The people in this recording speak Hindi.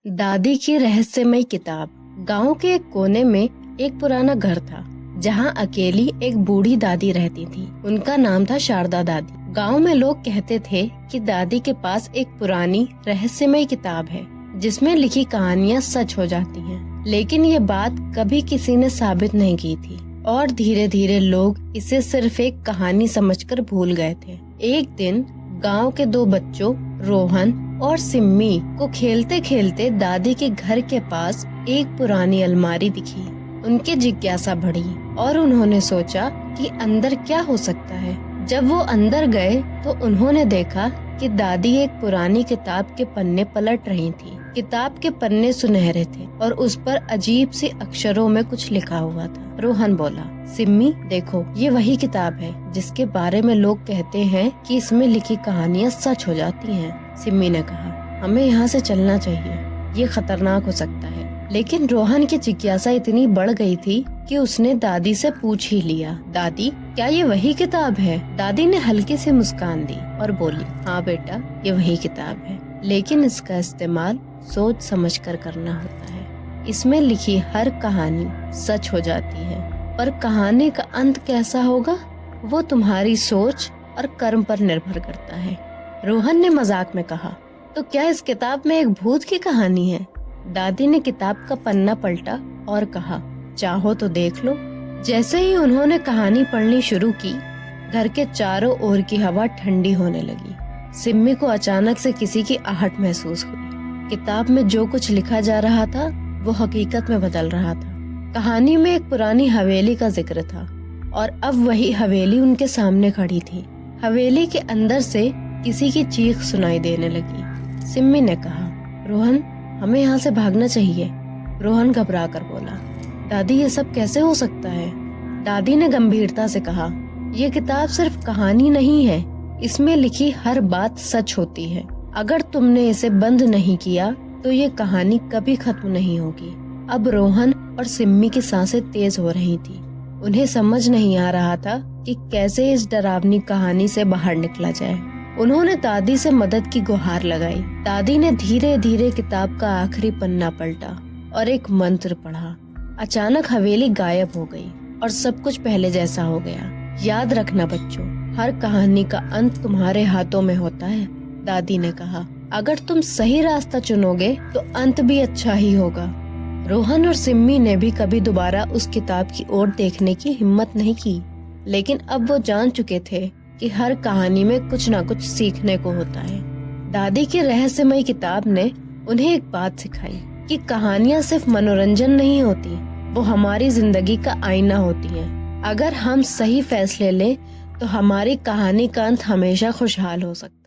दादी की रहस्यमय किताब। गांव के एक कोने में एक पुराना घर था जहां अकेली एक बूढ़ी दादी रहती थी। उनका नाम था शारदा दादी। गांव में लोग कहते थे कि दादी के पास एक पुरानी रहस्यमय किताब है जिसमें लिखी कहानियां सच हो जाती हैं। लेकिन ये बात कभी किसी ने साबित नहीं की थी और धीरे धीरे लोग इसे सिर्फ एक कहानी समझकर भूल गए थे। एक दिन गांव के दो बच्चों रोहन और सिम्मी को खेलते खेलते दादी के घर के पास एक पुरानी अलमारी दिखी। उनके जिज्ञासा बढ़ी और उन्होंने सोचा कि अंदर क्या हो सकता है। जब वो अंदर गए तो उन्होंने देखा कि दादी एक पुरानी किताब के पन्ने पलट रही थी। किताब के पन्ने सुनहरे थे और उस पर अजीब सी अक्षरों में कुछ लिखा हुआ था। रोहन बोला, सिम्मी देखो, ये वही किताब है जिसके बारे में लोग कहते हैं कि इसमें लिखी कहानियां सच हो जाती हैं। सिम्मी ने कहा, हमें यहाँ से चलना चाहिए, ये खतरनाक हो सकता है। लेकिन रोहन की जिज्ञासा इतनी बढ़ गई थी कि उसने दादी से पूछ ही लिया, दादी क्या ये वही किताब है? दादी ने हल्की सी मुस्कान दी और बोली, हाँ बेटा, ये वही किताब है, लेकिन इसका इस्तेमाल सोच समझकर करना होता है। इसमें लिखी हर कहानी सच हो जाती है, पर कहानी का अंत कैसा होगा वो तुम्हारी सोच और कर्म पर निर्भर करता है। रोहन ने मजाक में कहा, तो क्या इस किताब में एक भूत की कहानी है? दादी ने किताब का पन्ना पलटा और कहा, चाहो तो देख लो। जैसे ही उन्होंने कहानी पढ़नी शुरू की, घर के चारों ओर की हवा ठंडी होने लगी। सिम्मी को अचानक से किसी की आहट महसूस हुई। किताब में जो कुछ लिखा जा रहा था वो हकीकत में बदल रहा था। कहानी में एक पुरानी हवेली का जिक्र था और अब वही हवेली उनके सामने खड़ी थी। हवेली के अंदर से किसी की चीख सुनाई देने लगी। सिम्मी ने कहा, रोहन, हमें यहाँ से भागना चाहिए। रोहन घबरा कर बोला, दादी ये सब कैसे हो सकता है? दादी ने गंभीरता से कहा, ये किताब सिर्फ कहानी नहीं है, इसमें लिखी हर बात सच होती है। अगर तुमने इसे बंद नहीं किया तो ये कहानी कभी खत्म नहीं होगी। अब रोहन और सिम्मी की सांसें तेज हो रही थी। उन्हें समझ नहीं आ रहा था कि कैसे इस डरावनी कहानी से बाहर निकला जाए। उन्होंने दादी से मदद की गुहार लगाई। दादी ने धीरे धीरे किताब का आखिरी पन्ना पलटा और एक मंत्र पढ़ा। अचानक हवेली गायब हो गई और सब कुछ पहले जैसा हो गया। याद रखना बच्चों, हर कहानी का अंत तुम्हारे हाथों में होता है, दादी ने कहा। अगर तुम सही रास्ता चुनोगे तो अंत भी अच्छा ही होगा। रोहन और सिम्मी ने भी कभी दोबारा उस किताब की ओर देखने की हिम्मत नहीं की, लेकिन अब वो जान चुके थे कि हर कहानी में कुछ ना कुछ सीखने को होता है। दादी की रहस्यमय किताब ने उन्हें एक बात सिखाई कि कहानियां सिर्फ मनोरंजन नहीं होती, वो हमारी जिंदगी का आईना होती हैं। अगर हम सही फैसले लें तो हमारी कहानी का अंत हमेशा खुशहाल हो सकता है।